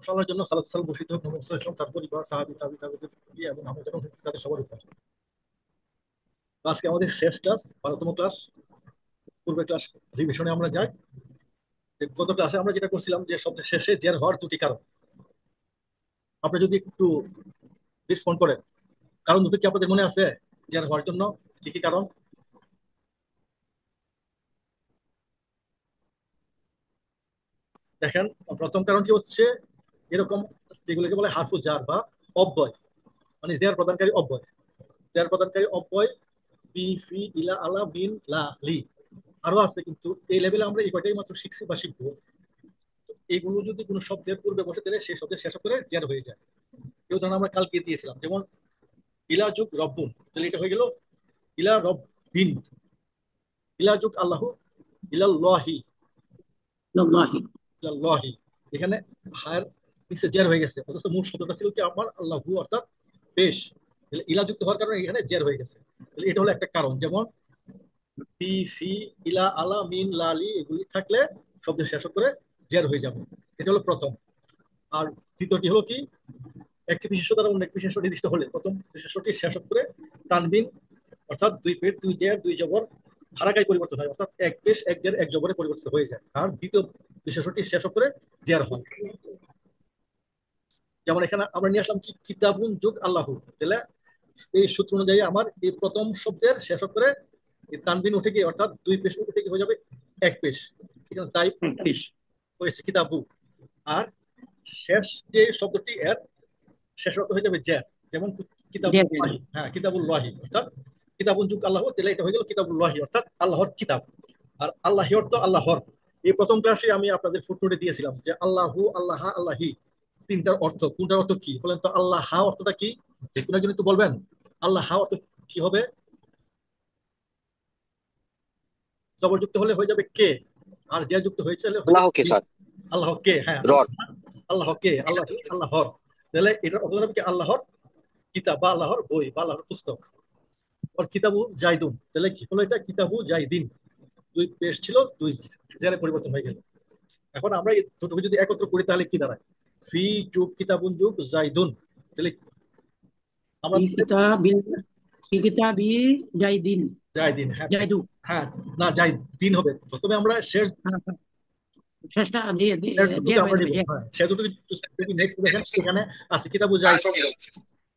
সবার জন্য সালাত সালাম বর্ষিত হোক নবী সাল্লাল্লাহু আলাইহি ওয়াসাল্লাম, তার পরিবার, সাহাবী, তাবি তাবিদের এবং আমরা যখন তাদের সবার উপর। তো আজকে আমাদের শেষ ক্লাস, 12তম ক্লাস। পূর্বের ক্লাস রিভিশনে আমরা যাই। যে গত ক্লাসে আমরা যেটা করছিলাম যে শব্দের শেষে জের হওয়ার দুটি কারণ। আপনি যদি একটু রেসপন্ড করেন, কারণ দুটো কি আপনাদের মনে আছে? জের হওয়ার জন্য কি কি কারণ? দেখেন, প্রথম কারণটি হচ্ছে এরকম, যেগুলোকে বলে হারফু জার বা অব্যয়, মানে জের প্রদানকারী অব্যয়। জের প্রদানকারী অব্যয় বি, ফি, ইলা, আলা, বিন, লা, লি। আরো আছে, কিন্তু এই লেভেলে আমরা এই কয়টাই মাত্র শিখছি বা শিখবো। তো এইগুলো যদি কোনো শব্দের পূর্বে বসে, তাহলে সেই শব্দের শেষ করে জের হয়ে যায়। কেউ যেন আমরা কালকে দিয়েছিলাম, যেমন ইলা যুগ রব্বুন, তাহলে এটা হয়ে গেল ইলা রব্বিন। ইলা যুগ আল্লাহ, ইলাল্লাহি, আল্লাহি। ইলাল্লাহি। এখানে হায়ের নিচে জের হয়ে গেছে, অথচ মূল শব্দটা ছিল কি আমার আল্লাহু, অর্থাৎ বেশ। তাহলে ইলা যুক্ত হওয়ার কারণে এখানে জের হয়ে গেছে। তাহলে এটা হলো একটা কারণ। যেমন পি, ফি, ইলা, আলা, মিন, লালি এগুলি থাকলে শব্দের শেষ করে জের হয়ে যাবে। এটা হলো প্রথম। আর দ্বিতীয়টি হলো কি, একটি বিশেষ্য দ্বারা অন্য একটি বিশেষ্য নির্দিষ্ট হলে প্রথম বিশেষ্যটি শেষ করে তানবিন, অর্থাৎ দুই পেট দুই জের দুই জবর হারাকায় পরিবর্তন হয়, অর্থাৎ এক পেশ এক জের এক জবরে পরিবর্তিত হয়ে যায়। আর দ্বিতীয় বিশেষটি শেষ করে জের হয়। যেমন এখানে আমরা নিয়ে আসলাম কি কিতাবুন যুগ আল্লাহ, তাহলে এই সূত্র অনুযায়ী আমার এই প্রথম শব্দের শেষ করে তানবিন উঠে গিয়ে, অর্থাৎ দুই পেশ উঠে গিয়ে হয়ে যাবে এক পেশ। ঠিক আছে, তাই একত্রিশ। হয়েছে কিতাবু। আর শেষ যে শব্দটি এর শেষ অর্থ হয়ে যাবে জ্যার। যেমন কিতাবুল ওয়াহি, হ্যাঁ কিতাবুল ওয়াহি, অর্থাৎ কিতাবুল যুগ আল্লাহ, তাহলে এটা হয়ে গেল কিতাবুল ওয়াহি, অর্থাৎ আল্লাহর কিতাব। আর আল্লাহি অর্থ আল্লাহর। এই প্রথম ক্লাসে আমি আপনাদের ফুটনোটে দিয়েছিলাম যে আল্লাহু, আল্লাহ, আল্লাহি তিনটার অর্থ, কোনটার অর্থ কি বলেন তো? আল্লাহ অর্থটা কি? যে কোনো একজন একটু বলবেন আল্লাহ অর্থ কি হবে? জবরযুক্ত হলে হয়ে যাবে কে, আর যে যুক্ত হয়েছে হলে হয়ে যাবে আল্লাহ কে কি। স্যার। আল্লাহ কে, হ্যাঁ রড। আল্লাহ কে, আল্লাহ আল্লাহর। তাহলে এটার অর্থ হবে কি আল্লাহর কিতাব বা আল্লাহর বই বা আল্লাহর পুস্তক। আর কিতাবু জাইদুন, তাহলে কি হলো? এটা কিতাবু জাইদিন। দুই পেশ ছিল, দুই জেরে পরিবর্তন হয়ে গেল। এখন আমরা এই দুটোকে যদি একত্র করি তাহলে কি দাঁড়ায়? ফি যুগ কিতাবুন যুগ জাইদুন। তাহলে আমরা ফি কিতাবিল ফি কিতাবি জাইদিন। জাইদিন, হ্যাঁ জাইদু। হ্যাঁ, না জাইদিন হবে। প্রথমে আমরা শেষ হ্যাঁ, হ্যাঁ। শেষটা দিয়ে দিয়ে শেষ দুটোকে জের আমরা হয়ে যাবে, নিব। জের। হ্যাঁ, সে দুটো যদি নেট দেখেন এখানে আছে কিতাবু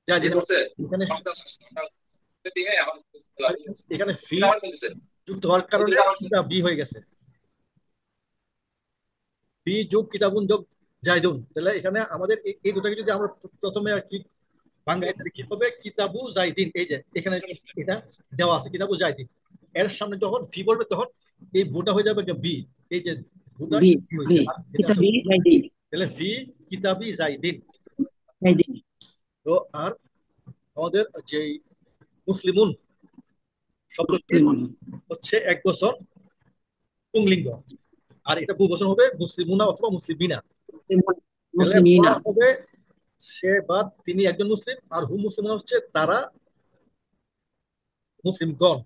জাইদিন। এখানে এখানে ফি যুক্ত হওয়ার কারণে এটা বি হয়ে গেছে। বি যুগ কিতাবুন যোগ জাইদুন, তাহলে এখানে আমাদের এই দুটাকে যদি আমরা প্রথমে আর কি বাংলায় কি হবে? কিতাবু জাইদিন। এই যে এখানে এটা দেওয়া আছে কিতাবু জাইদিন, এর সামনে যখন ভি বলবে তখন এই বুটা হয়ে যাবে বি। এই যে বুটা বি। কি হয়েছে, বি আর এটা কিতাবি জাইদিন। তাহলে ভি কিতাবি জাইদিন। জাইদিন। তো আর আমাদের যে মুসলিমুন শব্দটির মুসলিমুন। হচ্ছে এক বছর পুংলিঙ্গ, আর এটা বহু বছর হবে মুসলিমুনা অথবা মুসলিমিনা। তাহলে মুসলিমিনা। হবে সে বা তিনি একজন মুসলিম, আর হুম মুসলিম হচ্ছে তারা মুসলিমগণ।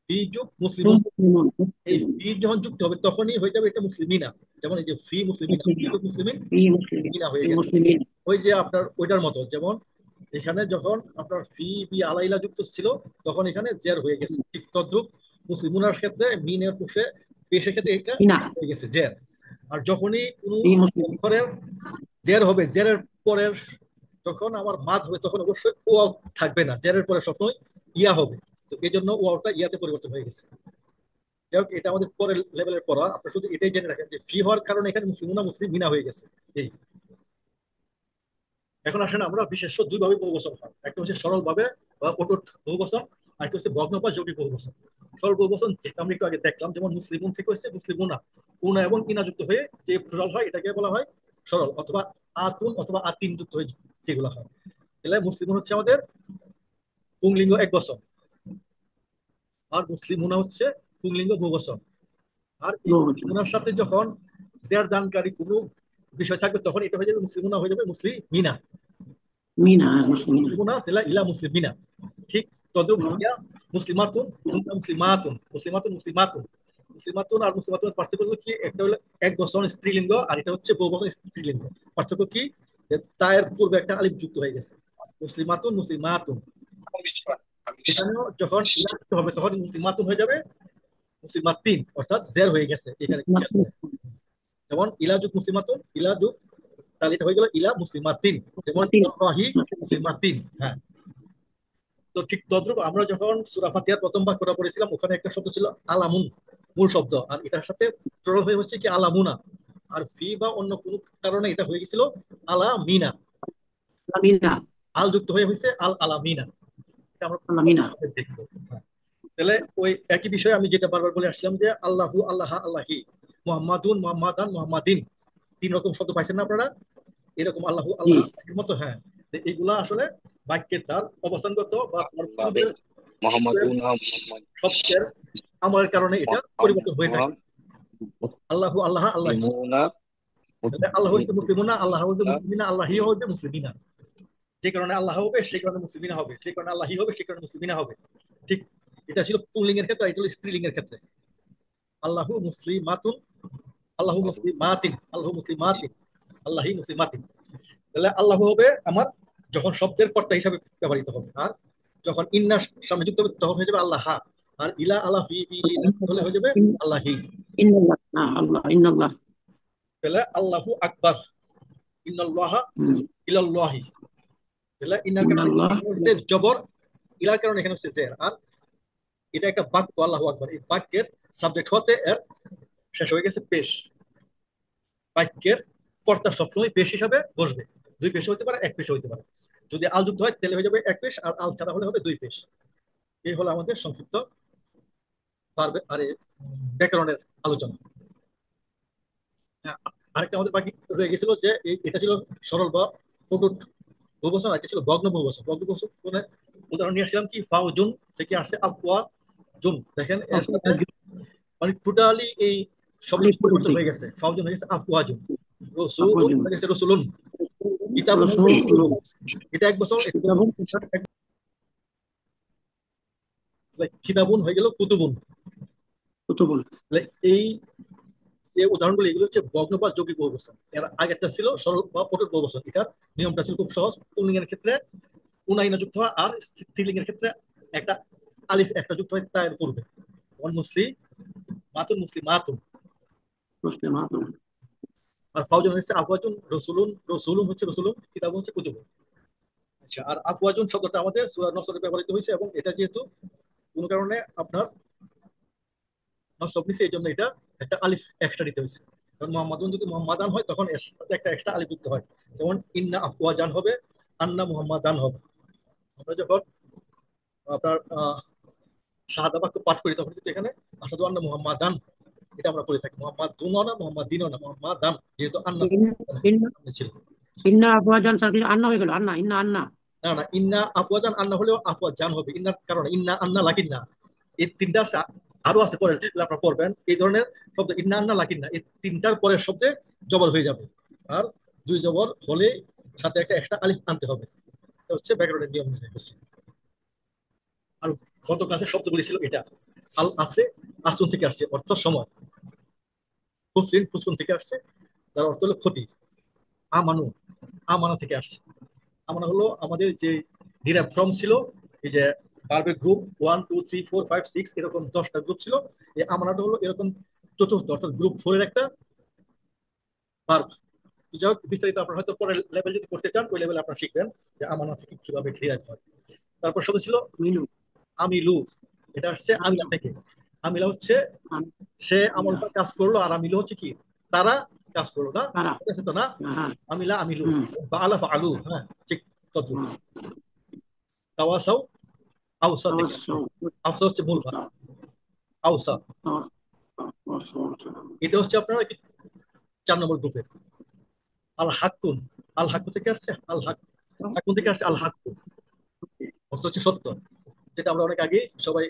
ফি যুগ মুসলিমুন, মুসলিমুন। এই মুসলিমুন। ফি যখন যুক্ত হবে তখনই হয়ে যাবে এটা মুসলিমিনা। যেমন এই যে ফি মুসলিমিনা, ফি মুসলিমিনা। যুগ মুসলিমিন ফি মুসলিমিন। মিনা হয়ে ফি গেছে। মুসলিমিন। ওই যে আপনার ওইটার মতো, যেমন এখানে যখন আপনার ফি বি আলাইলা যুক্ত ছিল তখন এখানে জের হয়ে গেছে, ঠিক তদ্রুপ মুসলিমুনার ক্ষেত্রে মিনের পুষে পেশের ক্ষেত্রে এটা মিনা। হয়ে গেছে জের। আর যখনই কোনো ফি মুসলিমিন। অক্ষরের জের হবে, জেরের পরের যখন আমার মাদ হবে তখন অবশ্যই ও থাকবে না, জেরের পরে সবসময় ইয়া হবে। তো এই জন্য ওয়াওটা ইয়াতে পরিবর্তন হয়ে গেছে। যাই হোক, এটা আমাদের পরের লেভেলের পড়া। আপনার শুধু এটাই জেনে রাখেন যে ফি হওয়ার কারণে এখানে মুসলিমুনা মুসলিম মিনা হয়ে গেছে। এই এখন আসেন আমরা বিশেষ্য দুই ভাবে বহুবচন হয়, একটা হচ্ছে সরল ভাবে বা অটুট বহুবচন, আর একটা হচ্ছে ভগ্ন বা যৌগিক বহুবচন। সরল বহুবচন যেটা আমরা একটু আগে দেখলাম, যেমন মুসলিমুন থেকে হচ্ছে মুসলিমুনা, উনা এবং ইনা যুক্ত হয়ে যে প্লুরাল হয় এটাকে বলা হয় সরল, অথবা আতুন অথবা আতিন যুক্ত হয়ে যেগুলো হয়। তাহলে মুসলিমুন হচ্ছে আমাদের পুংলিঙ্গ এক বচন, আর মুসলিমুনা হচ্ছে পুংলিঙ্গ বহুবচন। আর এই মুসলিমুনার সাথে যখন জের দানকারী কোনো বিষয় থাকবে তখন এটা হয়ে যাবে মুসলিমুনা, হয়ে যাবে মুসলিমিনা। মিনা। মুসলিমিনা। মুসলিমুনা তেলা ইলা মুসলিমিনা। ঠিক তদ্রুপ ইয়া মুসলিমাতুন, মুসলিমাতুন, মুসলিমাতুন, মুসলিমাতুন। মুসলিমাতুন আর মুসলিমাতুনের পার্থক্য হলো কি, একটা হলো এক বচন স্ত্রীলিঙ্গ আর এটা হচ্ছে বহু বচন স্ত্রীলিঙ্গ। পার্থক্য কি, যে তায়ের পূর্বে একটা আলিফ যুক্ত হয়ে গেছে, মুসলিমাতুন মুসলিমাতুন। এখানেও যখন ইলা যুক্ত হবে তখন মুসলিমাতুন হয়ে যাবে মুসলিমাতিন, অর্থাৎ জের হয়ে গেছে এখানে খেয়াল করে। যেমন ইলা যুগ মুসলিমাতুন, ইলা যুগ, তাহলে এটা হয়ে গেল ইলা মুসলিমাতিন। যেমন ইলাহি মুসলিমাতিন। হ্যাঁ, তো ঠিক তদ্রুপ আমরা যখন সূরা ফাতিহার প্রথম বাক্যটা পড়েছিলাম ওখানে একটা শব্দ ছিল আলামুন, মূল শব্দ, আর এটার সাথে প্লুরাল হয়ে হচ্ছে কি আলামুনা, আর ফি বা অন্য কোনো কারণে এটা হয়ে গেছিল আলামিনা, আলামিনা। আল যুক্ত হয়ে হয়েছে আল আলামিনা। এটা আমরা আলামিনা। দেখবো। হ্যাঁ, তাহলে ওই একই বিষয়ে আমি যেটা বারবার বলে আসছিলাম যে আল্লাহু আল্লাহ আল্লাহি, মুহাম্মাদুন মুহাম্মাদান মুহাম্মাদিন, তিন রকম শব্দ পাইছেন না আপনারা, এরকম আল্লাহু জি। আল্লাহ এর মতো। হ্যাঁ, তো এইগুলা আসলে বাক্যের তার অবস্থানগত বা তার পূর্বের পূর্বের মোহাম্মদুনা মোহাম্মদ শব্দের আমলের কারণে এটা পরিবর্তন হয়ে থাকে। আল্লাহু আল্লাহ আল্লাহি, মুসলিমুনা তাহলে আল্লাহ হইতে মুসলিমুনা, আল্লাহ হইতে মুসলিমিনা, আল্লাহি হইতে মুসলিমিনা। যে কারণে আল্লাহ হবে সেই কারণে মুসলিমিনা হবে, যে কারণে আল্লাহি হবে সেই কারণে মুসলিমিনা হবে। ঠিক, এটা ছিল পুল্লিঙ্গের ক্ষেত্রে, এটা হলো স্ত্রীলিঙ্গের ক্ষেত্রে। আল্লাহু মুসলিমাতুন, আল্লাহু মুসলিমাতিন, আল্লাহু মুসলিমাতিন, আল্লাহি মুসলিমাতিন। তাহলে আল্লাহ হবে আমার যখন শব্দের কর্তা হিসাবে ব্যবহৃত হবে, আর যখন ইন্নার সামনে যুক্ত হবে তখন হয়ে যাবে আল্লাহ। আর ইলা আল্লাহ ফি ফি লিনা হলে হয়ে যাবে আল্লাহি। ইন্নাল্লাহ, না আল্লাহ, ইন্নাল্লাহ। তাহলে আল্লাহু আকবার, ইন্নাল্লাহ হুম। ইলাল্লাহি। তাহলে ইন্নার কারণে ইন্নাল্লাহ। এখানে হচ্ছে জবর, ইলার কারণে এখানে হচ্ছে জের। আর এটা একটা বাক্য আল্লাহু আকবার, এই বাক্যের সাবজেক্ট হতে এর শেষ হয়ে গেছে পেশ। বাক্যের কর্তা সবসময় পেশ হিসাবে বসবে, দুই পেশ হতে পারে এক পেশ হতে পারে। যদি আল যুক্ত হয় তাহলে হয়ে যাবে এক পেশ, আর আল ছাড়া হলে হবে দুই পেশ। এই হলো আমাদের সংক্ষিপ্ত আরে ব্যাকরণের আলোচনা। হ্যাঁ, আরেকটা আমাদের বাকি রয়ে গেছিল যে এটা ছিল সরল বা প্রকট বহুবচন, আর এটা ছিল ভগ্ন বহুবচন। ভগ্ন বহুবচনের উদাহরণ নিয়ে আসছিলাম কি, ফাউজুন থেকে আসছে আফওয়া জুন। দেখেন এর সাথে মানে টোটালি এই শব্দটি পরিবর্তন হয়ে গেছে, ফাউজুন হয়ে গেছে আফওয়া জুন, রসুল হয়ে গেছে রসুলুন, কিতাবুন হয়ে গেছে কুতুবুন। এটা এক বছর, কিতাবুন হয়ে গেল কুতুবুন। তাহলে এই যে উদাহরণগুলো এগুলো হচ্ছে ভগ্ন বা যৌগিক বহুবচন। এর আগেরটা ছিল সরল বা কঠোর বহুবচন। এটার নিয়মটা ছিল খুব সহজ, পুল্লিঙ্গের ক্ষেত্রে উনাইনা যুক্ত হয়, আর স্ত্রীলিঙ্গের ক্ষেত্রে একটা আলিফ একটা যুক্ত হয় তার পূর্বে। যেমন মুসলিম মাতুন, মুসলিম মাতুন। আর ফাউজন হচ্ছে আফওয়াজুন, রসুলুন, রসুলুন হচ্ছে রসুলুন, কিতাব হচ্ছে কুতুবুন। আচ্ছা, আর আফওয়াজুন শব্দটা আমাদের সূরা নসরে ব্যবহৃত হয়েছে, এবং এটা যেহেতু কোনো কারণে আপনার নসব নিছে এই জন্য এটা একটা আলিফ এক্সট্রা দিতে হয়েছে। কারণ মোহাম্মদুন যদি মোহাম্মদান হয় তখন এর সাথে একটা এক্সট্রা আলিফ যুক্ত হয়। যেমন ইন্না আফওয়াজান হবে, আন্না মুহাম্মাদান হবে। আমরা যখন আপনার শাহাদা বাক্য পাঠ করি তখন কিন্তু এখানে আসাদু আন্না মুহাম্মাদান এটা আমরা করে থাকি, মোহাম্মদ দুনও না মোহাম্মদ দিনও না, মোহাম্মাদান, যেহেতু আন্না ছিল। ইন্না আফওয়াজান সাকিল, আন্না হয়ে গেল, আন্না, ইন্না আন্না। না না, ইন্না আফওয়াজান, আন্না হলেও আফওয়াজান হবে ইন্নার কারণে, ইন্না আন্না লাকিন না। এই তিনটা আছে, আরো আছে পরে আপনারা পড়বেন এই ধরনের শব্দ, ইন্না আন্না লাকিন না, এই তিনটার পরের শব্দে জবর হয়ে যাবে। আর দুই জবর হলে সাথে একটা এক্সট্রা আলিফ আনতে হবে। এটা হচ্ছে ব্যাকরণের নিয়ম অনুযায়ী হচ্ছে। আর গত ক্লাসের শব্দগুলি ছিল এটা, আল আসরে, আসুন থেকে আসছে অর্থ সময়, ফুসলিন ফুসলুন থেকে আসছে তার অর্থ হলো ক্ষতি, আমানু আমানা থেকে আসছে। আমানা হলো আমাদের যে ডিরাইভ ফ্রম ছিল, এই যে ভার্বের গ্রুপ 1 2 3 4 5 6 এরকম 10টা গ্রুপ ছিল। এই আমানাটা হলো এরকম চতুর্থ, অর্থাৎ গ্রুপ 4 এর একটা ভার্ব। তো যাই হোক, বিস্তারিত আপনারা হয়তো পরের লেভেল যদি করতে চান ওই লেভেলে আপনারা শিখবেন যে আমানা থেকে কিভাবে ডিরাইভ হয়। তারপর শব্দ ছিল আমিলু, এটা আসছে আমিলা থেকে। আমিলা হচ্ছে সে আমলটা কাজ করলো, আর আমিলু হচ্ছে কি তারা কাজ করলো না, ঠিক আছে তো না, আমিলা আমিলু বা আলা আলু। হ্যাঁ, ঠিক তদ্রুপ। তাওয়াসাও, আউসা থেকে, আউসা হচ্ছে মূল ভাব, আউসা। এটা হচ্ছে আপনার 4 নম্বর গ্রুপের। আল হাক্কুন, আল হাক্কু থেকে আসছে আল হাক, হাক্কুন থেকে আসছে আল হাক্কু, অর্থ হচ্ছে সত্য, যেটা আমরা অনেক আগে সবাই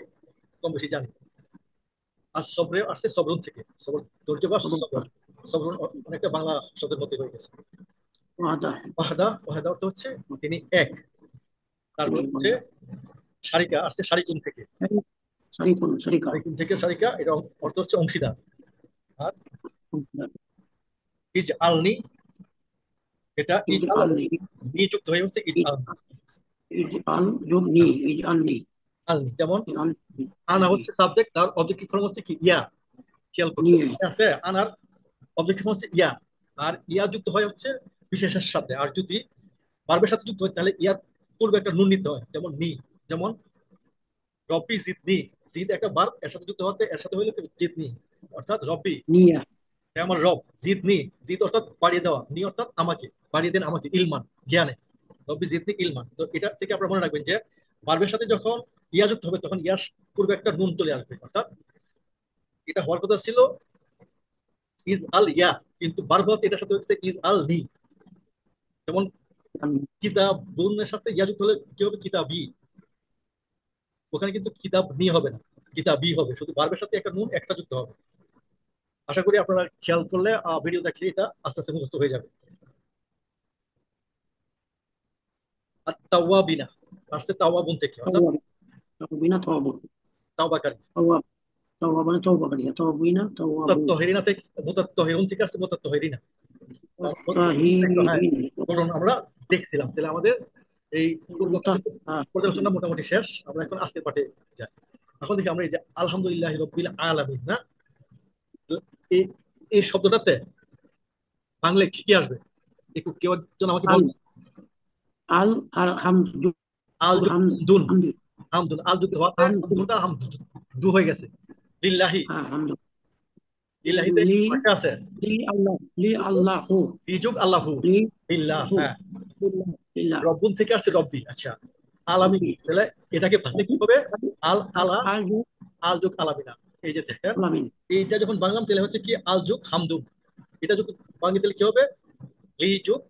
কম বেশি জানি। আর সবরে আসছে সবরুন থেকে, সবর ধৈর্য বা সবর, সবরুন অনেকটা বাংলা শব্দের মধ্যে হয়ে গেছে। ওয়াহাদা, ওয়াহাদা অর্থ হচ্ছে তিনি এক। তারপর হচ্ছে শারিকা আসছে শারিকুন থেকে, সারিকুন, সারিকা। সারিকুন থেকে সারিকা, এটা অর্থ হচ্ছে অংশীদার। আর ইজ আলনি, এটা ইজ ইজ আল আল এবং নি, নি যুক্ত হয়ে হচ্ছে ইজ ইজ আল। ইজ আল যোগ নি, ইজ আল নি, আলনি যেমন ইজ আল আনা নি, হচ্ছে সাবজেক্ট, তার অবজেক্টিভ ফর্ম হচ্ছে কি ইয়া। খেয়াল করছো নিয়ে। ঠিক আছে, আনার অবজেক্টিভ হচ্ছে ইয়া, আর ইয়া যুক্ত হয় হচ্ছে বিশেষের সাথে। আর যদি ভার্বের সাথে যুক্ত হয় তাহলে ইয়ার পূর্বে একটা নুন নিতে হয়, যেমন নি। যেমন রব্বি জিদনি, জিদ একটা ভার্ব, এর সাথে যুক্ত হতে এর সাথে হইলো কি জিদনি, অর্থাৎ রব্বি নিয়ে। হে আমার রব। জিদনি, জিদ অর্থাৎ বাড়িয়ে দেওয়া, নি অর্থাৎ আমাকে, বাড়িয়ে দেন আমাকে, ইলমান জ্ঞানে। রব্বি জিদনি ইলমান। তো এটা থেকে আপনারা মনে রাখবেন যে ভার্বের সাথে যখন ইয়া যুক্ত হবে তখন ইয়ার পূর্বে একটা নুন চলে আসবে, অর্থাৎ এটা হওয়ার কথা ছিল ইজ আল ইয়া, কিন্তু ভার্ব হতে এটার সাথে হচ্ছে ইজ আল নি। যেমন কিতাব দুনের সাথে ইয়া যুক্ত হলে কি হবে, কিতাবি। ওখানে কিন্তু কিতাব নি হবে না, কিতাবি হবে, শুধু ভার্বের সাথে একটা নুন একটা যুক্ত হবে। আশা করি আপনারা খেয়াল করলে ভিডিও দেখলে এটা আস্তে আস্তে মুখস্থ হয়ে যাবে। আর তাওয়াবিনা আসছে তাওয়াবুন থেকে, অর্থাৎ তওবা, তওবিনা, তওবু, তাওবাকারী। তওবা, তওবা মানে তওবা করি, তওবিনা, তওয়াবু, মুতাত্তাহিরিনা থেকে, মুতাত্তাহিরুন থেকে আসছে মুতাত্তাহিরিনা। হ্যাঁ, মুতাহিরিন, কারণ আমরা দেখছিলাম তাহলে আমাদের এই পূর্ব পাঠের মুতাহহারিন। পর্যালোচনা মোটামুটি শেষ। আমরা এখন আজকের পাঠে যাই। এখন দেখি আমরা এই যে আলহামদুলিল্লাহ রব্বিল আলামিন না, তো এই এই শব্দটাতে বাংলায় কি কি আসবে একটু কেউ একজন আমাকে আল, বলবেন। আল আর হামদু, আল হামদু, হামদুন, হামদু, হামদুন আল যুক্ত হওয়াতে হামদু, হামদুনটা দু হয়ে গেছে। লিল্লাহি, হ্যাঁ হামদু। লিল্লাহিতে লি, একটা আছে, লি আল্লাহ, লি আল্লাহু, লিযুক আল্লাহু, লি লিল্লাহ হু, হ্যাঁ। লিল্লাহ, লিল্লাহ, রব্বুন থেকে আসছে রব্বি, আচ্ছা আলামিন, রব্বি। তাহলে এটাকে ভাঙলে কি হবে, আল আলা, আল যুগ আল যুগ আলামিনা। এই যে দেখেন, আলামিন, এইটা যখন বাংলাম তাহলে হচ্ছে কি আল যুগ হামদুন, এটা যখন বাঙালি তাহলে কি হবে, লি যুগ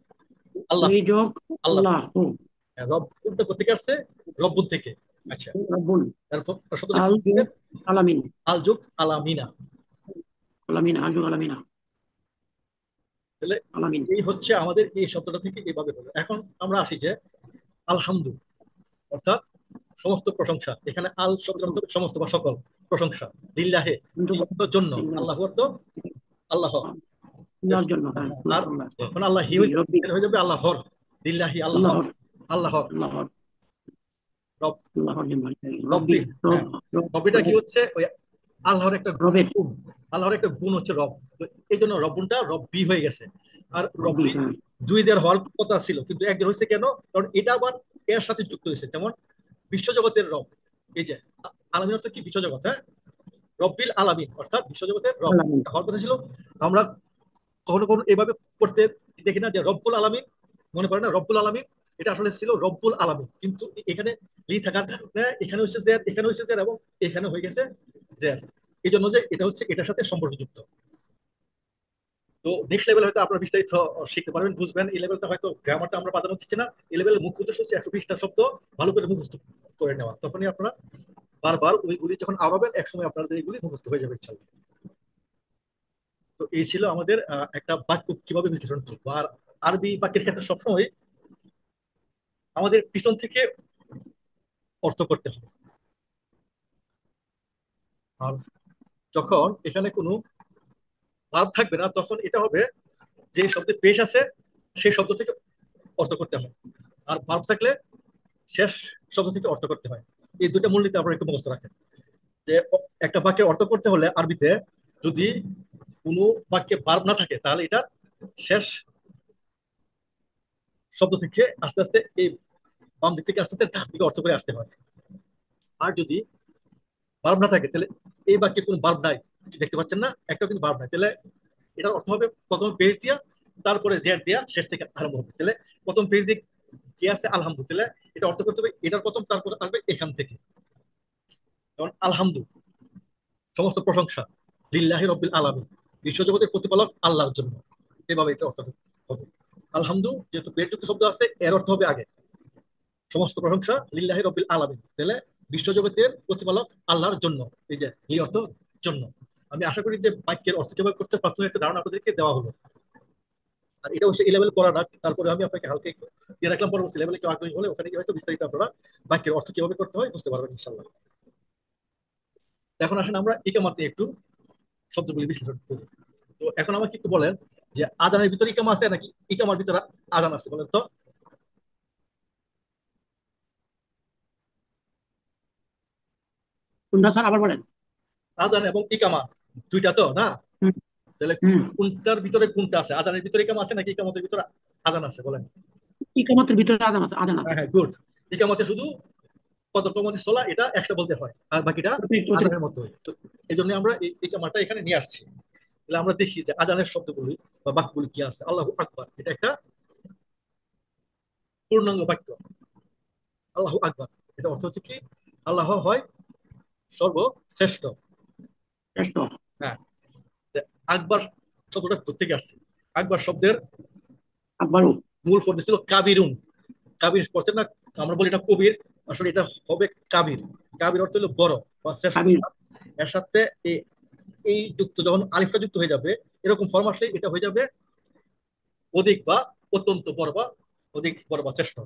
আল্লাহ, লি যোগ আল্লাহ। আল্লাহু, হ্যাঁ, রব্বুনটা কোথেকে আসছে, রব্বুন থেকে। আচ্ছা, রব্বুন। তারপর শব্দটা কি আল হবে, যুগ আলামিন, আল যুগ আলামিনা। আলামিন, আল যুগ আলামিনা, তাহলে আলামিন। এই হচ্ছে আমাদের এই শব্দটা থেকে এইভাবে হলো। এখন আমরা আসি যে আলহামদু, অর্থাৎ সমস্ত প্রশংসা। এখানে আল শব্দের অর্থ সমস্ত বা সকল প্রশংসা। লিল্লাহে কিন্তু এই অর্থ জন্য, আল্লাহ অর্থ আল্লাহ। আল্লাহর জন্য, হ্যাঁ, আর আল্লাহ, যখন আল্লাহ হি রব্বি, হয়ে রব্বি, যাবে হয়ে যাবে আল্লাহর। লিল্লাহি আল্লাহর, আল্লাহর, আল্লাহর আল্লাহর, রব, আল্লাহর জন্য, রব্বি, রব্বি। রব, হ্যাঁ, রব, রবিটা কি রবের, হচ্ছে ওই আল্লাহর একটা রবের, গুণ, আল্লাহর একটা গুণ হচ্ছে রব। তো এই জন্য রব্বুনটা রব্বি হয়ে গেছে। আর রব্বি, রব্বি হ্যাঁ, দুই দের হওয়ার কথা ছিল, কিন্তু একজন হয়েছে কেন, কারণ এটা আবার এর সাথে যুক্ত হয়েছে। যেমন বিশ্বজগতের রব, এই যে আলামিন অর্থ কি, বিশ্বজগৎ। হ্যাঁ, রব্বিল আলামিন অর্থাৎ বিশ্বজগতের রব আলামিন, হওয়ার কথা ছিল। আমরা কখনো কখনো এইভাবে পড়তে দেখি না যে রব্বুল আলামিন, মনে করে না রব্বুল আলামিন, এটা আসলে ছিল রব্বুল আলামিন, কিন্তু এখানে লি থাকার কারণে এখানে হচ্ছে জের, এখানে হচ্ছে জের, এবং এখানে হয়ে গেছে জের। এই জন্য যে এটা হচ্ছে এটার সাথে সম্পর্কযুক্ত। তো নেক্সট লেভেল হয়তো আপনারা বিস্তারিত শিখতে পারবেন, বুঝবেন। এই লেভেলটা হয়তো গ্রামারটা আমরা প্রাধান্য দিচ্ছি না। এই লেভেলের মুখ্য উদ্দেশ্য হচ্ছে 120টা শব্দ ভালো করে মুখস্থ করে নেওয়া, তখনই আপনারা বারবার ওইগুলি যখন আওড়াবেন একসময় আপনাদের এইগুলি মুখস্থ হয়ে যাবে ইনশাল্লাহ। তো এই ছিল আমাদের একটা বাক্য কিভাবে বিশ্লেষণ করবো। আর আরবি বাক্যের ক্ষেত্রে সবসময় আমাদের পিছন থেকে অর্থ করতে হবে। আর যখন এখানে কোনো ভার্ব থাকবে না তখন এটা হবে যে শব্দে পেশ আছে সেই শব্দ থেকে অর্থ করতে হয়, আর ভার্ব থাকলে শেষ শব্দ থেকে অর্থ করতে হয়। এই দুটা মূলনীতি আপনারা একটু মুখস্থ রাখেন যে একটা বাক্যের অর্থ করতে হলে আরবিতে যদি কোনো বাক্যে ভার্ব না থাকে তাহলে এটা শেষ শব্দ থেকে আস্তে আস্তে এই বাম দিক থেকে আস্তে আস্তে ডান দিকে অর্থ করে আসতে হয়। আর যদি ভার্ব না থাকে তাহলে এই বাক্যে কোনো ভার্ব নাই, দেখতে পাচ্ছেন না, একটা কিন্তু ভার্ব নাই, তাহলে এটার অর্থ হবে প্রথম পেজ দিয়া, তারপরে জেড দিয়া, শেষ থেকে আরম্ভ হবে। তাহলে প্রথম পেজ দিয়ে কি আছে আলহামদুলিল্লাহ, এটা অর্থ করতে হবে এটার প্রথম, তারপরে আসবে এখান থেকে। যেমন আলহামদু সমস্ত প্রশংসা, লিল্লাহি রব্বিল আলামিন বিশ্বজগতের প্রতিপালক আল্লাহর জন্য, এভাবে এটা অর্থ হবে। আলহামদু যেহেতু পেটযুক্ত শব্দ আছে এর অর্থ হবে আগে সমস্ত প্রশংসা লিল্লাহি রব্বিল আলামিন, তাহলে বিশ্বজগতের প্রতিপালক আল্লাহর জন্য, এই যে এই অর্থ জন্য। আমি আশা করি যে বাক্যের অর্থ কিভাবে করতে প্রাথমিক একটা ধারণা আপনাদেরকে দেওয়া হলো। আর এটা অবশ্যই এই লেভেল করা না, তারপরে আমি আপনাকে হালকা একটু দিয়ে রাখলাম, পরবর্তী লেভেলে কেউ আগ্রহী হলে ওখানে গিয়ে হয়তো বিস্তারিত আপনারা বাক্যের অর্থ কিভাবে করতে হয় বুঝতে পারবেন ইনশাল্লাহ। এখন আসেন আমরা ইকামাতে একটু শব্দগুলি বিশ্লেষণ করি। তো এখন আমাকে একটু বলেন যে আজানের ভিতরে ইকামা আছে নাকি ইকামার ভিতরে আজান আছে, বলেন তো। কোনটা স্যার আবার বলেন? আজান এবং ইকামা দুইটা তো না? হুম। তাহলে হুম। কোনটার ভিতরে কোনটা আছে, আজানের ভিতরে ইকামা আছে নাকি ইকামতের ভিতরে আজান আছে, বলেন। ইকামতের ভিতরে আজান আছে, আজান আছে। হ্যাঁ হ্যাঁ, গুড। ইকামতে শুধু কতকমতি সোলা এটা একটা বলতে হয়, আর বাকিটা অতিরিক্ত অতিরিক্ত। আজানের মতো হয়। তো এই জন্য আমরা এই ইকামাটা এখানে নিয়ে আসছি। তাহলে আমরা দেখি যে আজানের শব্দগুলি বা বাক্যগুলি কি আছে। আল্লাহু আকবার এটা একটা পূর্ণাঙ্গ বাক্য। আল্লাহু আকবার এটা অর্থ হচ্ছে কি, আল্লাহ হয় সর্বশ্রেষ্ঠ। শ্রেষ্ঠ। হ্যাঁ। তা আকবার শব্দটা থেকে আসছে। আকবার শব্দের আকবরু। মূল শব্দ ছিল কাবিরুন। কাবির পড়ছেন না, আমরা বলি এটা কবির, আসলে এটা হবে কাবির। কাবির অর্থ হলো বড় বা শ্রেষ্ঠ। কাবির। এর সাথে এই এই যুক্ত যখন আলিফটা যুক্ত হয়ে যাবে, এরকম ফর্ম আসলে এটা হয়ে যাবে অধিক বা অত্যন্ত বড় বা অধিক বড় বা শ্রেষ্ঠ।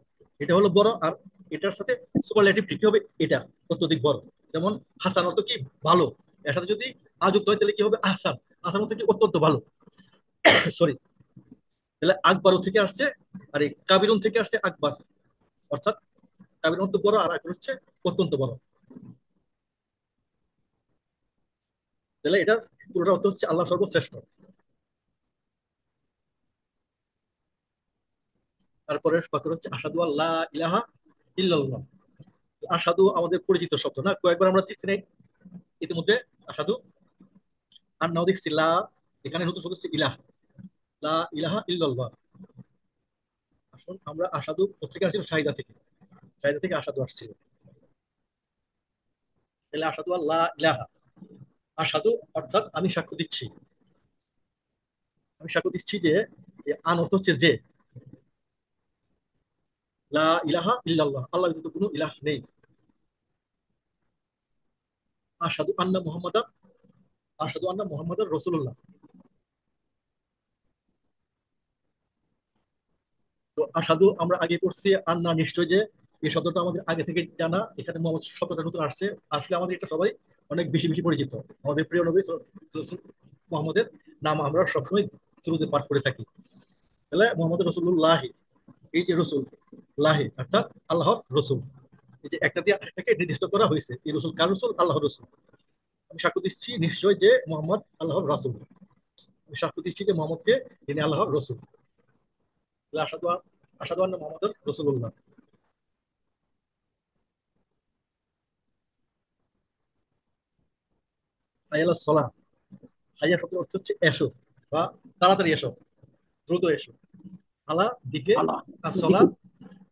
এটা হলো বড়, আর এটার সাথে সুপারলেটিভ কি হবে, এটা অত্যধিক বড়। যেমন হাসান অর্থ কি, ভালো। এর সাথে যদি আযুক্ত হয় তাহলে কি হবে, আহসান। আহসান অর্থ কি, অত্যন্ত ভালো। সরি। তাহলে আকবর থেকে আসছে, আর এই কাবিরুন থেকে আসছে আকবর। অর্থাৎ কাবির অত্যন্ত বড়, আর আকবর হচ্ছে অত্যন্ত বড়। তাহলে এটার পুরোটা অর্থ হচ্ছে আল্লাহ সর্বশ্রেষ্ঠ। তারপরে বাক্য হচ্ছে আসাদু আল্লাহ ইলাহা ইল্লাল্লাহ। আসাদু আমাদের পরিচিত শব্দ না, কয়েকবার আমরা দেখছি না ইতিমধ্যে। আসাদু আর নাও দেখছি লা, এখানে নতুন শব্দ হচ্ছে ইলাহ। লা ইলাহা ইল্লাল্লাহ। আসুন আমরা আসাদু কোথেকে আসছিল, শাহিদা থেকে। শাহিদা থেকে আসাদু আসছিল। তাহলে আসাদু আল্লাহ ইলাহা, আসাদু অর্থাৎ আমি সাক্ষ্য দিচ্ছি। আমি সাক্ষ্য দিচ্ছি যে আন অর্থ হচ্ছে যে, লা ইলাহা ইল্লাল্লাহ আল্লাহ ব্যতীত কোনো ইলাহ নেই। আসাদু আন্না মুহাম্মাদা, আসাদু আন্না মুহাম্মাদার রাসূলুল্লাহ। তো আসাদু আমরা আগে করছি, আন্না নিশ্চয় যে, এই শব্দটা আমাদের আগে থেকে জানা। এখানে মোহাম্মদ শব্দটা নতুন আসছে। আসলে আমাদের এটা সবাই অনেক বেশি বেশি পরিচিত। আমাদের প্রিয় নবী মোহাম্মদের নাম আমরা সবসময় শুরুতে পাঠ করে থাকি। তাহলে মোহাম্মদ রসুল্লাহ, এই যে রসুল লাহি অর্থাৎ আল্লাহর রসুল। এই যে একটা দিয়ে এটাকে নির্দিষ্ট করা হয়েছে, এই রসুল কার রসুল, আল্লাহর রসুল। আমি সাক্ষ্য দিচ্ছি নিশ্চয় যে মোহাম্মদ আল্লাহর রাসূল। আমি সাক্ষ্য দিচ্ছি যে মোহাম্মদকে তিনি আল্লাহর রসুল। আসাদু আসাদু আন্না মুহাম্মাদুর রাসূলুল্লাহ। হাইয়ালা সলা, হাইয়া শব্দের অর্থ হচ্ছে এসো, বা তাড়াতাড়ি এসো, দ্রুত এসো। আলা দিকে, আল্লাহ। আর সলা, দিকে।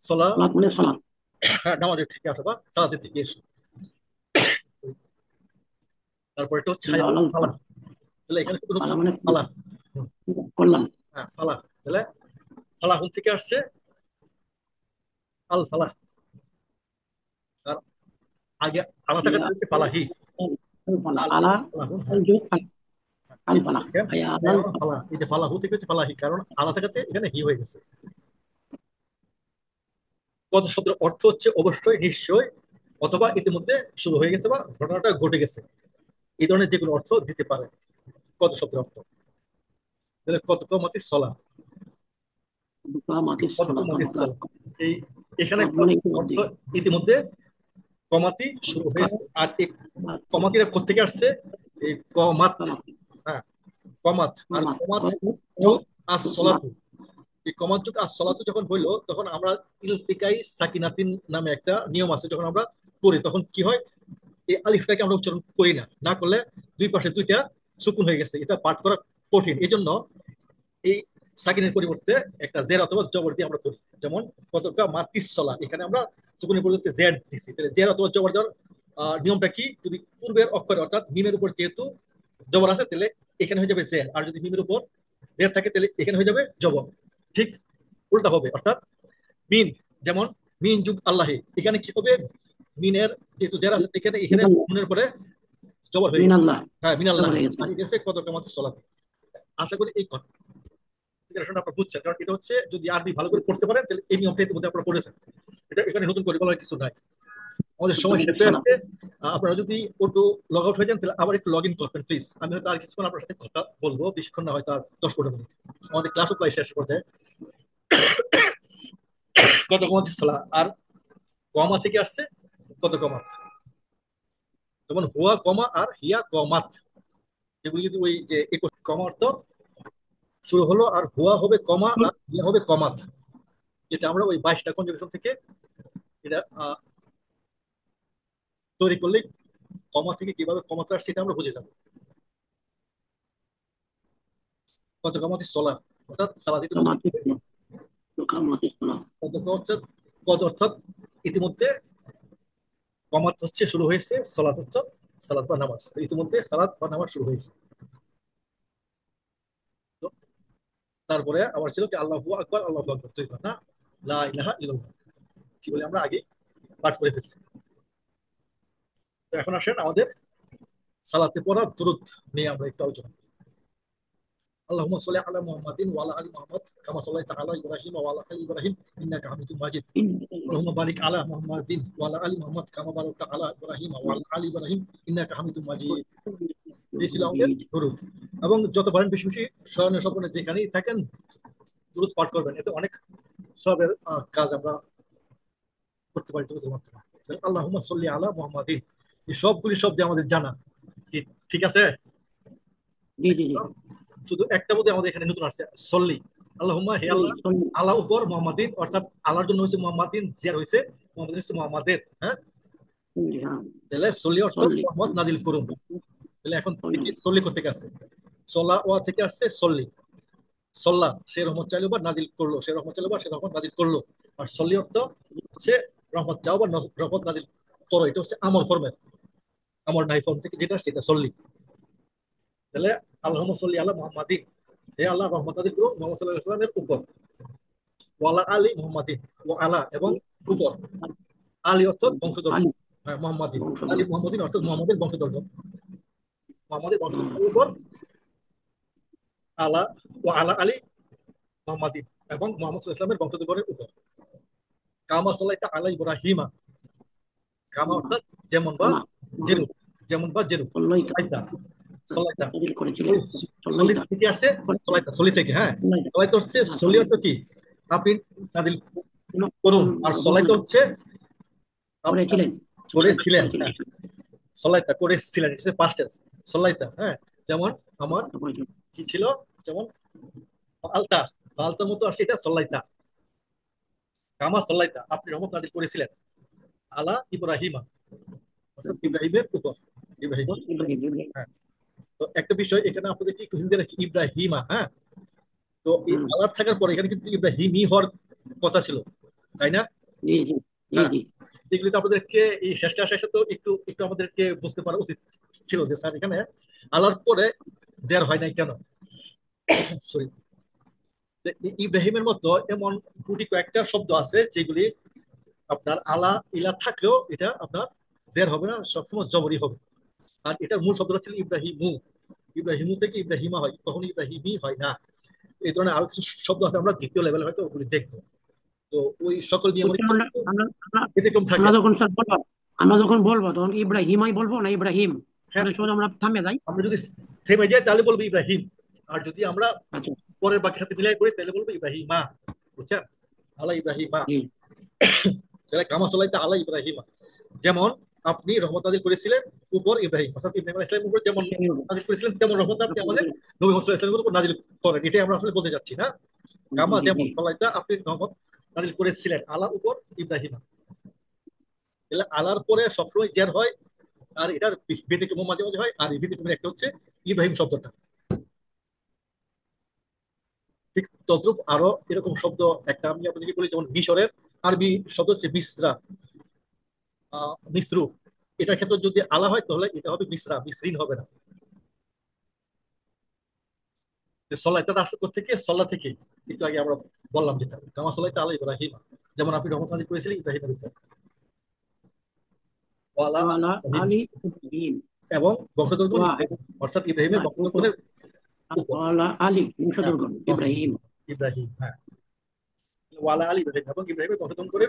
সলা সালাত মানে সালাত। নামাজের থেকে আসো বা সালাতের দিকে এসো। তারপর এটা হচ্ছে হাইয়া আল্লাহ ফালাহ। তাহলে এখানে শুধু হচ্ছে আল্লাহ মানে ফালাহ। কল্যাণ। হ্যাঁ ফালাহ। তাহলে ফালাহুন থেকে আসছে আল ফালাহ। আর আগে আলা থাকাতে ইয়া হচ্ছে ফালাহি। আল ফালাহ। আল আলা ফালাহুন, আল হ্যাঁ। যোগ ফালাহ। আল এই ফালাহ। দেখেন, হায়া হাইয়া আলাল ফালাহ। ফালাহ, এই যে ফালাহু থেকে হচ্ছে ফালাহি, কারণ আলা থাকাতে এখানে হি হয়ে গেছে। কত শব্দের অর্থ হচ্ছে অবশ্যই, নিশ্চয়, অথবা ইতিমধ্যে শুরু হয়ে গেছে বা ঘটনাটা ঘটে গেছে। এই ধরনের যেগুলো অর্থ দিতে পারে কত শব্দের অর্থ। তাহলে কত কমাতি সলা, দুকা মাকে কত সালাত কমাতি মানে সলা। এই এখানে সালাত মানে অর্থ ইতিমধ্যে। ইতিমধ্যে কমাতি শুরু হয়েছে। আর এই কমাতিটা কোথেকে আসছে, এই কমাত। হ্যাঁ, কমাত। আর কমাত যুগ আস সলাতু। এই কমাত যুগ আস সলাতু যখন হইলো, তখন আমরা ইলতিকাই সাকিনাতিন নামে একটা নিয়ম আছে। যখন আমরা পড়ি তখন কি হয়, এই আলিফটাকে আমরা উচ্চারণ করি না, না করলে দুই পাশে দুইটা সুকুন হয়ে গেছে, এটা পাঠ করা কঠিন। এই জন্য এই সাকিনের পরিবর্তে একটা জের অথবা জবর দিয়ে আমরা করি। যেমন কতকা মাতিসলা, এখানে আমরা সুকুনের পরিবর্তে জেড দিছি। তাহলে জের অথবা জবর দেওয়ার নিয়মটা কি, যদি পূর্বের অক্ষরে অর্থাৎ মিমের উপর যেহেতু জবর আছে, তাহলে এখানে হয়ে যাবে জের। আর যদি মিমের উপর জের থাকে তাহলে এখানে হয়ে যাবে জবর। ঠিক উল্টা হবে। অর্থাৎ মিন, যেমন মিন যুগ আল্লাহি, এখানে কি হবে, মিনের যেহেতু জের আছে এখানে, এখানে নুনের পরে জবর হয়ে গেছে। মিনাল্লাহ। হ্যাঁ মিন আল্লাহ। জবর হয়ে গেছে। আর এটা হচ্ছে কত কামাতে চলাতে। আশা করি এই কনফিগারেশনটা আপনারা বুঝছেন, কারণ এটা হচ্ছে যদি আরবি ভালো করে পড়তে পারেন তাহলে এই নিয়মটা ইতিমধ্যে আপনারা পড়েছেন। এটা এখানে নতুন করে বলার কিছু নাই। আমাদের সময় শেষ হয়ে সালাত। আসছে। আপনারা যদি একটু লগ আউট হয়ে যান তাহলে আবার একটু লগ ইন করবেন প্লিজ। আমি হয়তো আর কিছুক্ষণ আপনার সাথে কথা বলবো, বেশিক্ষণ না, হয়তো আর 10-15 মিনিট। আমাদের ক্লাসও প্রায় শেষ পর্যায়ে। কত কমাত ছিল আর কমা থেকে আসছে কত কমাত, যেমন হুয়া কমা আর হিয়া কমাত, এগুলি যদি ওই যে 21 কমা অর্থ শুরু হলো, আর হুয়া হবে কমা আর হিয়া হবে কমাত, যেটা আমরা ওই 22টা কনজুগেশন থেকে এটা তৈরি করলে কমা থেকে কিভাবে কমাতে আসছে এটা আমরা বুঝে যাবো। কত কমাতে চলা অর্থাৎ সালাদ ইতিমধ্যে, কামাতে কামাতে কত অর্থাৎ কত অর্থাৎ ইতিমধ্যে, কমাত হচ্ছে শুরু হয়েছে, সালাত হচ্ছে সালাত বা নামাজ, তো ইতিমধ্যে সালাত বা নামাজ শুরু হয়েছে। তো তারপরে আবার ছিল কি আল্লাহু আকবার, আল্লাহু আকবার, দুইবার না, লা ইলাহা ইল্লাল্লাহ, কি বলে আমরা আগে পাঠ করে ফেলছি। তো এখন আসেন আমাদের সালাতে পড়া দুরূদ নিয়ে আমরা একটু আলোচনা করি। اللهم صل على محمد وعلى ال محمد كما صليت على ابراهيم وعلى ال ابراهيم انك حميد مجيد. اللهم بارك على محمد وعلى ال محمد كما باركت على ابراهيم وعلى ال ابراهيم انك حميد مجيد. এই ছিল আমাদের দুরূদ। এবং যত পারেন বেশি বেশি স্মরণে স্বপনে যেখানেই থাকেন দুরূদ পাঠ করবেন, এতে অনেক সবের কাজ আমরা করতে পারি দুরূদের মাধ্যমে। আল্লাহুম্মা সাল্লি আলা মুহাম্মাদিন, এই সবগুলি শব্দ আমাদের জানা, কি ঠিক আছে? জি জি জি শুধু একটা বোধহয় আমাদের এখানে নতুন আসছে, সল্লি। আল্লাহুম্মা, হে আল্লাহ, আলা উপর মোহাম্মদিন, অর্থাৎ আল্লাহর জন্য হচ্ছে মোহাম্মদিন, জিয়ার হয়েছে মোহাম্মদিন হচ্ছে মোহাম্মদের, হ্যাঁ। তাহলে সল্লি অর্থ রহমত নাজিল করুন। তাহলে এখন সল্লি করতে গেছে, সলা ওয়া থেকে আসছে সল্লি। সল্লা সে রহমত চাইলো বা নাজিল করলো, সে রহমত চাইলো বা সে রহমত নাজিল করলো। আর সল্লি অর্থ হচ্ছে রহমত চাও বা রহমত নাজিল করো, এটা হচ্ছে আমর ফর্মের, আমর নাই ফর্ম থেকে যেটা আসছে এটা সল্লি। তাহলে আল্লাহুম্মা সাল্লি আলা মুহাম্মাদিন, হে আল্লাহ রহমত নাজিল করুন মুহাম্মদ সাল্লাল্লাহু আলাইহি ওয়াসাল্লামের উপর। ওয়ালা আলী মুহাম্মাদিন, ও আলা এবং উপর, আলী অর্থাৎ বংশধর, হ্যাঁ মুহাম্মাদিন, আলী মুহাম্মাদিন অর্থাৎ মুহাম্মাদের বংশধর, মুহাম্মাদের বংশধরের উপর, আলা ও আলা আলী মুহাম্মাদিন, এবং মুহাম্মদ সাল্লাল্লাহু আলাইহি ওয়াসাল্লামের বংশধরের উপর। কামা সাল্লাইতা আলা ইব্রাহিমা, কামা অর্থাৎ যেমন বা যেরূপ, যেমন বা যেরূপ। সাল্লাইতা, সাল্লাইতা সলি থেকে আসছে, সলাইতা সলি থেকে, হ্যাঁ। সলাইতা হচ্ছে, সলি অর্থ কি আপনি নাজিল করুন, আর সলাইতা হচ্ছে করেছিলেন, হ্যাঁ। সলাইতা করেছিলেন, এটা পাস্ট টেন্স, সলাইতা, হ্যাঁ। যেমন আমার কি ছিল, যেমন আলতা, আলতার মতো আসছে এটা সল্লাইতা। কামা সল্লাইতা, আপনি রহমত নাজিল করেছিলেন, আলা ইব্রাহিমা, অর্থাৎ ইব্রাহিমের উপর, ইব্রাহিম, হ্যাঁ। তো একটা বিষয় এখানে আপনাদেরকে একটু হিন্দি রাখি, ইব্রাহিমা, হ্যাঁ। তো এই আলাপ থাকার পরে এখানে কিন্তু ইব্রাহিমই হওয়ার কথা ছিল, তাই না? হ্যাঁ। এগুলি তো আপনাদেরকে এই শেষটা আসার সাথে একটু একটু আমাদেরকে বুঝতে পারা উচিত ছিল যে স্যার এখানে আলার পরে জের হয় নাই কেন, সরি। ইব্রাহিমের মতো এমন গুটি কয়েকটা শব্দ আছে যেগুলি আপনার আলা ইলা থাকলেও এটা আপনার জের হবে না, সবসময় জবরই হবে। আর এটার মূল শব্দটা ছিল ইব্রাহিমু, ইব্রাহিমু থেকে ইব্রাহিমা হয়, কখনো ইব্রাহিমই হয় না। এই ধরনের আরো কিছু শব্দ আছে, আমরা দ্বিতীয় লেভেলে হয়তো ওগুলি দেখবো। তো ওই সকল নিয়মের ব্যতিক্রম থাকে। আমরা যখন বলবো তখন ইব্রাহিমাই বলবো না ইব্রাহিম, হ্যাঁ, সোজা আমরা থামে যাই। আমরা যদি থেমে যাই তাহলে বলবো ইব্রাহিম, আর যদি আমরা পরের বাক্যের সাথে মিলাই করি তাহলে বলবো ইব্রাহিমা, বুঝছেন? আলা ইব্রাহিমা, তাহলে কামা চলাইতে আলা ইব্রাহিমা, যেমন আপনি রহমত নাজিল করেছিলেন উপর ইব্রাহিম, অর্থাৎ ইব্রাহিম আলাইহিস সালামের উপর যেমন নাজিল করেছিলেন তেমন রহমত আপনি আমাদের নবী মুহাম্মদ সাল্লাল্লাহু আলাইহি ওয়াসাল্লামের উপর নাজিল করেন, এটাই আমরা আসলে বলতে যাচ্ছি না। কামা যেমন চলাইতে আপনি রহমত নাজিল করেছিলেন আলা উপর ইব্রাহিমা, তাহলে আলার পরে সবসময় জের হয়, আর এটার ব্যতিক্রম মাঝে মাঝে হয়, আর এই ব্যতিক্রমের একটা হচ্ছে ইব্রাহিম শব্দটা। ঠিক তদ্রুপ আরো এরকম শব্দ একটা আমি আপনাদেরকে বলি, যেমন মিশরের আরবি শব্দ হচ্ছে মিসরা, মিসরু, এটার ক্ষেত্রে যদি আলা হয় তাহলে এটা হবে মিসরা, মিসরিন হবে না। সলাইতাটা আসলে থেকে সল্লা থেকে একটু আগে আমরা বললাম, যেটা কামা সলাইতা আলা ইব্রাহিম, যেমন আপনি রহমত নাজিল করেছিলেন ইব্রাহিমের উপর, ওয়ালা ইব্রাহিম, এবং বংশধরগণ অর্থাৎ ইব্রাহিমের বংশধরের উপর, আলী বংশধরগণ ইব্রাহিম, ইব্রাহিম, হ্যাঁ। ওয়ালা আলী ইব্রাহিম এবং ইব্রাহিমের বংশধর করে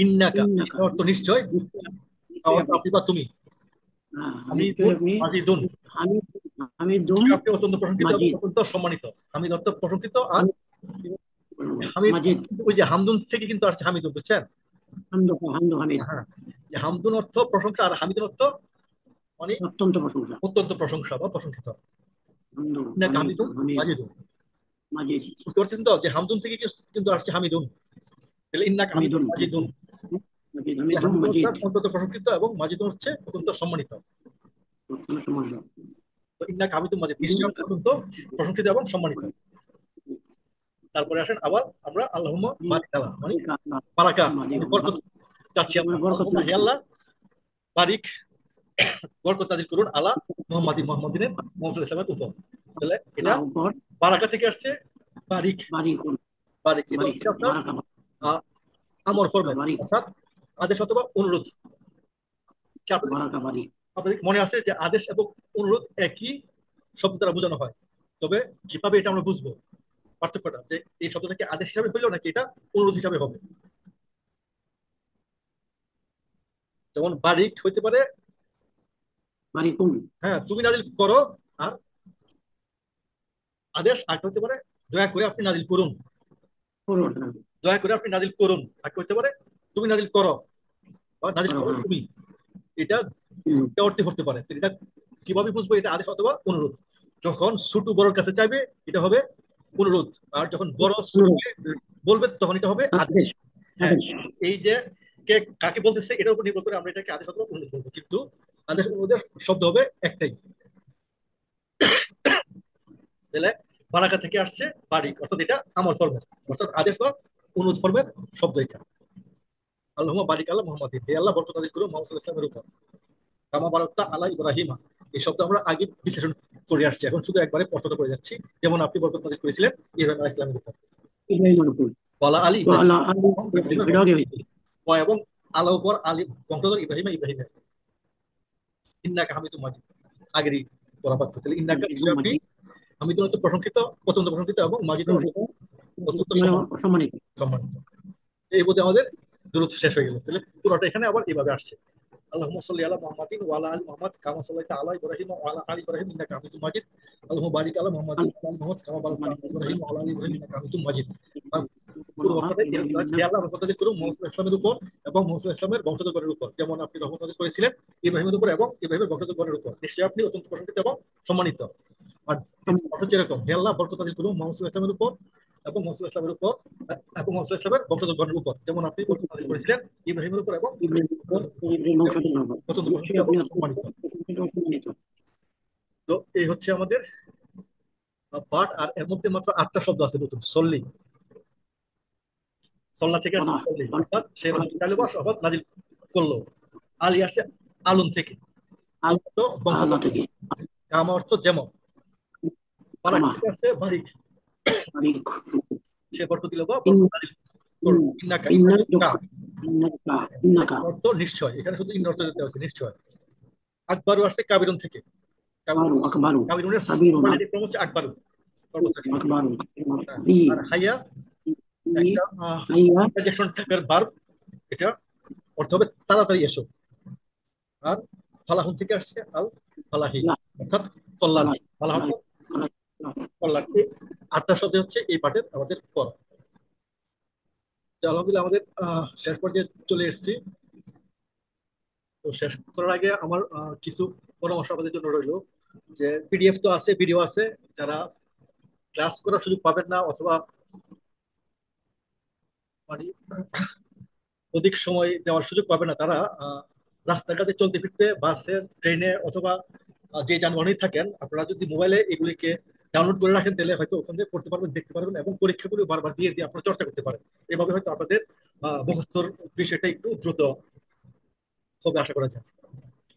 ইন্নাকা, অর্থ নিশ্চয়, নিশ্চয়ই অর্থ আপনি। আপনি বা তুমি। নিশ্চয়ই হামিদুন আপনি। মাজিদুন, আমি আমি দুম নিশ্চয়ই আপনি অত্যন্ত প্রশংসিত এবং মাজিদ। অত্যন্ত সম্মানিত। হামিদ অর্থ প্রশংসিত, আর আমি হামিদ মাজিদ। ওই যে হামদুন থেকে কিন্তু আসছে হামিদুন, বুঝছেন? হামদু হামদু হামিদ। হ্যাঁ, যে হামদুন অর্থ প্রশংসা আর হামিদুন অর্থ মানে অত্যন্ত প্রশংসা। অত্যন্ত প্রশংসা বা প্রশংসিত। হামদু ইন্নাকা হামিদ হামিদুন হামিদ মাজিদুন। মাজিদ। বুঝতে পারছেন তো যে হামদুন থেকে কিন্তু আসছে হামিদুন, তাহলে ইন্নাকা হামিদুন হামিদুন মাজিদুন। মাজিদ তাহলে হামিদুম হামিদুন হচ্ছে মাজিদ। অত্যন্ত প্রশংসিত এবং মাজিদুন হচ্ছে অত্যন্ত সম্মানিত। অত্যন্ত সম্মানিত। তো ইন্নাকা হামিদুন মাজিদ, নিশ্চয়ই আপনি অত্যন্ত প্রশংসিত এবং সম্মানিত। তারপরে আসেন আবার আমরা আল্লাহুম্মা বারিক আলা মানে বারাকা মানে বরকত চাচ্ছি আমরা। বরকত আল্লাহুম্মা হে আল্লাহ বারিক, বরকত নাজিল করুন আলা মুহাম্মাদিনের মুহাম্মদ ইসলামের উপর। তাহলে এটা উপর। বারাকা থেকে আসছে বারিক। বারিক বারিক এটা বারিক হচ্ছে আপনার বারাকা আহ, আমর ফরম্যাট, বারিক অর্থাৎ আদেশ অথবা অনুরোধ। আপনাদের বারাকা বারিক। আপনাদের মনে আছে যে আদেশ এবং অনুরোধ একই শব্দ দ্বারা বোঝানো হয়, তবে কিভাবে এটা আমরা বুঝবো পার্থক্যটা, যে এই শব্দটা কি আদেশ হিসাবে হইলো নাকি এটা অনুরোধ হিসাবে হবে? যেমন বারিক হইতে পারে বারিকুন। হ্যাঁ তুমি নাজিল করো, আর আদেশ আরেকটা হতে পারে দয়া করে আপনি নাজিল করুন। করুন। দয়া করে আপনি নাজিল করুন আর হতে পারে তুমি নাজিল করো বা নাজিল করো, করো হ্যাঁ। তুমি। এটা হুম। এটা অর্থে হতে পারে। তো এটা কিভাবে বুঝবো এটা আদেশ অথবা অনুরোধ? যখন ছোট বড়র কাছে চাইবে এটা হবে অনুরোধ, আর যখন বড় অনুরোধ। ছোটকে বলবে তখন এটা হবে আদেশ। আদেশ। হ্যাঁ, আদেশ। এই যে কে কাকে বলতেছে এটার উপর নির্ভর করে আমরা এটাকে আদেশ অথবা অনুরোধ বলবো, কিন্তু আদেশ অনুরোধের শব্দ হবে একটাই। তাহলে বারাকা থেকে আসছে বারিক, অর্থাৎ এটা আমল ফর্মের, অর্থাৎ আদেশ বা অনুরোধ ফর্মের শব্দ এটা। আল্লাহুম্মা বারিক আলা মুহাম্মাদিন, হে আল্লাহ বরকত নাযিল করুন মুহাম্মদ সাল্লাল্লাহু আলাইহি ওয়াসাল্লামের উপর। কামা বারাকতা আলা ইব্রাহিমা, এই শব্দ আমরা আগে বিশ্লেষণ করে আসছি, এখন শুধু একবারে স্পষ্টতা করে যাচ্ছি। যেমন আপনি বরকত নাযিল করেছিলেন ইব্রাহিম আলাইহিস সালামের উপর। ইব্রাহিমের উপর। ওয়ালা আলী ও ইব্রাহিম, আল্লাহ আল্লাহ এবং ইব্রাহিমের এটা আগে হয়েছে। এবং আল্লাহ উপর আলী বংশধর ইব্রাহিমের ইন্নাকা হামিদুম মাজিদ আগেরই পড়া পাঠ্য। তাহলে ইন্নাকা নিশ্চয়ই আপনি হামিদুন অত্যন্ত প্রশংসিত, অত্যন্ত প্রশংসিত, এবং মাজিদুন অত্যন্ত সম্মানিত। সম্মানিত। এই বোধে আমাদের দূরত্ব শেষ হয়ে গেল। তাহলে পুরোটা এখানে আবার এইভাবে আসছে, আল্লাহুম্মা সাল্লি আলা মুহাম্মাদিন ওয়া আলা আলি মুহাম্মাদ কামা সাল্লাইতা আলা ইব্রাহিম ওয়া আলা আলি ইব্রাহিম ইন্নাকা হামিদুম মাজিদ। আল্লাহুম্মা বারিক আলা মুহাম্মাদিন ওয়া আলা আলি মুহাম্মাদ কামা বারাকতা আলা ইব্রাহিম ওয়া আলা আলি ইব্রাহিম ইন্নাকা হামিদুম মাজিদ। আর পুরো অর্থটা এরকম আছে, হে আল্লাহ রহমত নাযিল করুন মুহাম্মদ ইসলামের উপর এবং মুহাম্মদ ইসলামের বংশধরগণের উপর, যেমন আপনি রহমত নাযিল করেছিলেন ইব্রাহিমের উপর এবং ইব্রাহিমের বংশধরগণের উপর। নিশ্চয়ই আপনি অত্যন্ত প্রশংসিত এবং সম্মানিত। আর অর্থ হচ্ছে এরকম, হে আল্লাহ বরকত নাযিল করুন মুহাম্মদ ইসলামের উপর এবং মুহাম্মদ ইসলামের উপর এবং মুহাম্মদ ইসলামের বংশধরগণের উপর, যেমন আপনি বরকত নাযিল করেছিলেন ইব্রাহিমের উপর এবং ইব্রাহিম বংশধর উপর। অত্যন্ত প্রশংসিত নিশ্চয়ই এবং আপনি সম্মানিত। প্রশংসিত ও সম্মানিত। তো এই হচ্ছে আমাদের পাঠ, আর এর মধ্যে মাত্র 8টা শব্দ আছে নতুন। সল্লি, সল্লা থেকে আসছে বলা সল্লি, বলা অর্থাৎ সে বলা রহমত চাইলে বা সহবত নাজিল করলো। আলী আসছে আলম থেকে, আলম তো আল্লাহ বংশধর। থেকে। কামা অর্থ যেমন। বারাক কামা থেকে আসছে বারিক, বারিক। সে বরকত দিল বা ইন বরকত নাজিল করলো। ইন ইন্নাকা ইন্না ইন্নাকা, ইন্নাকা ইন্নাকা। অর্থ নিশ্চয়, এখানে শুধু ইন্ন অর্থ দিতে হচ্ছে নিশ্চয়। আকবরু আসছে কাবিরুন থেকে, বারু আকবারু কাবিরুনের কাবিরুন সুপারলেটিভ ফর্ম হচ্ছে আকবরু, সর্বশ্রেষ্ঠ। আকবারু। হ্যাঁ, ই আর হাইয়া ই একটা আইয়া। ইন্টারজেকশন টাইপের ভার্ব, এটা অর্থ হবে তাড়াতাড়ি এসো। আর ফালাহুন থেকে আসছে আল ফালাহি, লা অর্থাৎ কল্যাণ। আলাই ফালাহ আলাই অর্থাৎ আলাই। কল্যাণ। এই 8টা শব্দ হচ্ছে এই পাঠের আমাদের পড়া। তো আলহামদুলিল্লাহ আমাদের শেষ পর্যায়ে চলে এসেছি। তো শেষ করার আগে আমার কিছু পরামর্শ আপনাদের জন্য রইলো, যে পিডিএফ তো আছে, ভিডিও আছে। যারা ক্লাস করার সুযোগ পাবেন না অথবা মানে অধিক সময় দেওয়ার সুযোগ পাবে না, তারা রাস্তাঘাটে চলতে ফিরতে বাসে ট্রেনে অথবা যে যানবাহনে থাকেন, আপনারা যদি মোবাইলে এগুলিকে ডাউনলোড করে রাখেন তাহলে হয়তো ওখান থেকে পড়তে পারবেন, দেখতে পারবেন, এবং পরীক্ষাগুলো বারবার দিয়ে দিয়ে আপনারা চর্চা করতে পারেন। এভাবে হয়তো আপনাদের মুখস্থর বিষয়টা একটু দ্রুত হবে আশা করা যায়।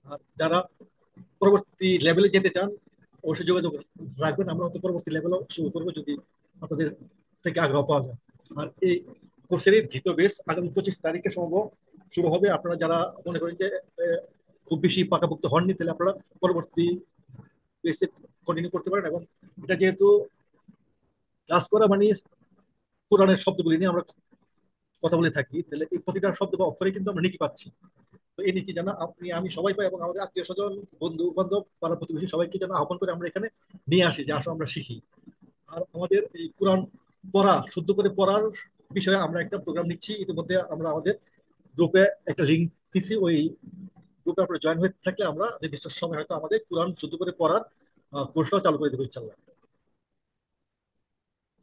আর যারা পরবর্তী লেভেলে যেতে চান অবশ্যই যোগাযোগ রাখবেন, আমরা হয়তো পরবর্তী লেভেলও শুরু করবো যদি আপনাদের থেকে আগ্রহ পাওয়া যায়। আর এই কোর্সেরই দ্বিতীয় বেস আগামী 25 তারিখে সম্ভব শুরু হবে। আপনারা যারা মনে করেন যে খুব বেশি পাকাপোক্ত হননি, তাহলে আপনারা পরবর্তী বেসে কন্টিনিউ করতে পারেন। এবং এটা যেহেতু ক্লাস করা মানে কোরআনের শব্দগুলি নিয়ে আমরা কথা বলে থাকি, তাহলে এই প্রতিটা শব্দ বা অক্ষরে কিন্তু আমরা নেকি পাচ্ছি। তো এই নীতি যেন আপনি আমি সবাই পাই, এবং আমাদের আত্মীয় স্বজন, বন্ধু বান্ধব, পাড়া প্রতিবেশী সবাইকে যেন আহ্বান করে আমরা এখানে নিয়ে আসি, যে আসো আমরা শিখি। আর আমাদের এই কোরআন পড়া, শুদ্ধ করে পড়ার বিষয়ে আমরা একটা প্রোগ্রাম নিচ্ছি ইতিমধ্যে। আমরা আমাদের গ্রুপে একটা লিঙ্ক দিছি, ওই গ্রুপে আপনারা জয়েন হয়ে থাকলে আমরা নির্দিষ্ট সময় হয়তো আমাদের কোরআন শুদ্ধ করে পড়ার কোর্সটাও চালু করে দেবো ইনশাল্লাহ।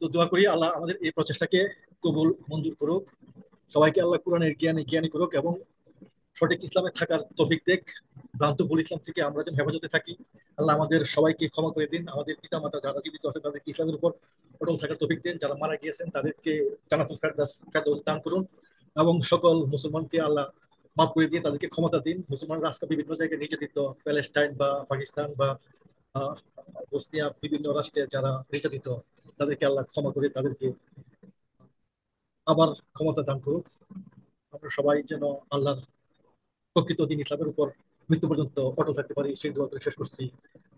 তো দোয়া করি আল্লাহ আমাদের এই প্রচেষ্টাকে কবুল মঞ্জুর করুক। সবাইকে আল্লাহ কোরআনের জ্ঞানী জ্ঞানী করুক, এবং সঠিক ইসলামে থাকার তৌফিক দেখ। ভ্রান্ত ভুল ইসলাম থেকে আমরা যেন হেফাজতে থাকি। আল্লাহ আমাদের সবাইকে ক্ষমা করে দিন। আমাদের পিতা মাতা যারা জীবিত আছেন তাদেরকে ইসলামের উপর অটল থাকার তৌফিক দিন। যারা মারা গিয়েছেন তাদেরকে জান্নাতুল ফেরদাউস দান করুন। এবং সকল মুসলমানকে আল্লাহ মাফ করে দিয়ে তাদেরকে ক্ষমতা দিন। মুসলমানরা আজকে বিভিন্ন জায়গায় নির্যাতিত, প্যালেস্টাইন বা পাকিস্তান বা আহ, বসনিয়া, বিভিন্ন রাষ্ট্রে যারা নির্যাতিত, তাদেরকে আল্লাহ ক্ষমা করে তাদেরকে আবার ক্ষমতা দান করুক। আমরা সবাই যেন আল্লাহর প্রকৃত দিন ইসলামের উপর মৃত্যু পর্যন্ত অটল থাকতে পারি, সেই দোয়া করে শেষ করছি।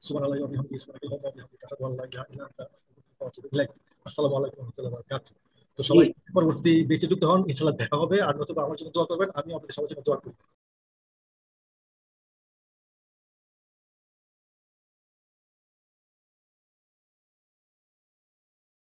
সুবহানাল্লাহি ওয়া বিহামদিহি, সুবহানাল্লাহি ওয়া বিহামদিহি, আশহাদু আল্লা ইলাহা ইল্লা আনতা, আস্তাগফিরুকা ওয়া আতুবু ইলাইক। আসসালামু আলাইকুম ওয়া রাহমাতুল্লাহি ওয়া বারাকাতুহু। তো জি। সবাই পরবর্তী বেঁচে যুক্ত হন, ইনশাআল্লাহ দেখা হবে। আর নতুবা আমার জন্য দোয়া করবেন, আমি আপনাদের সবার জন্য দোয়া করি।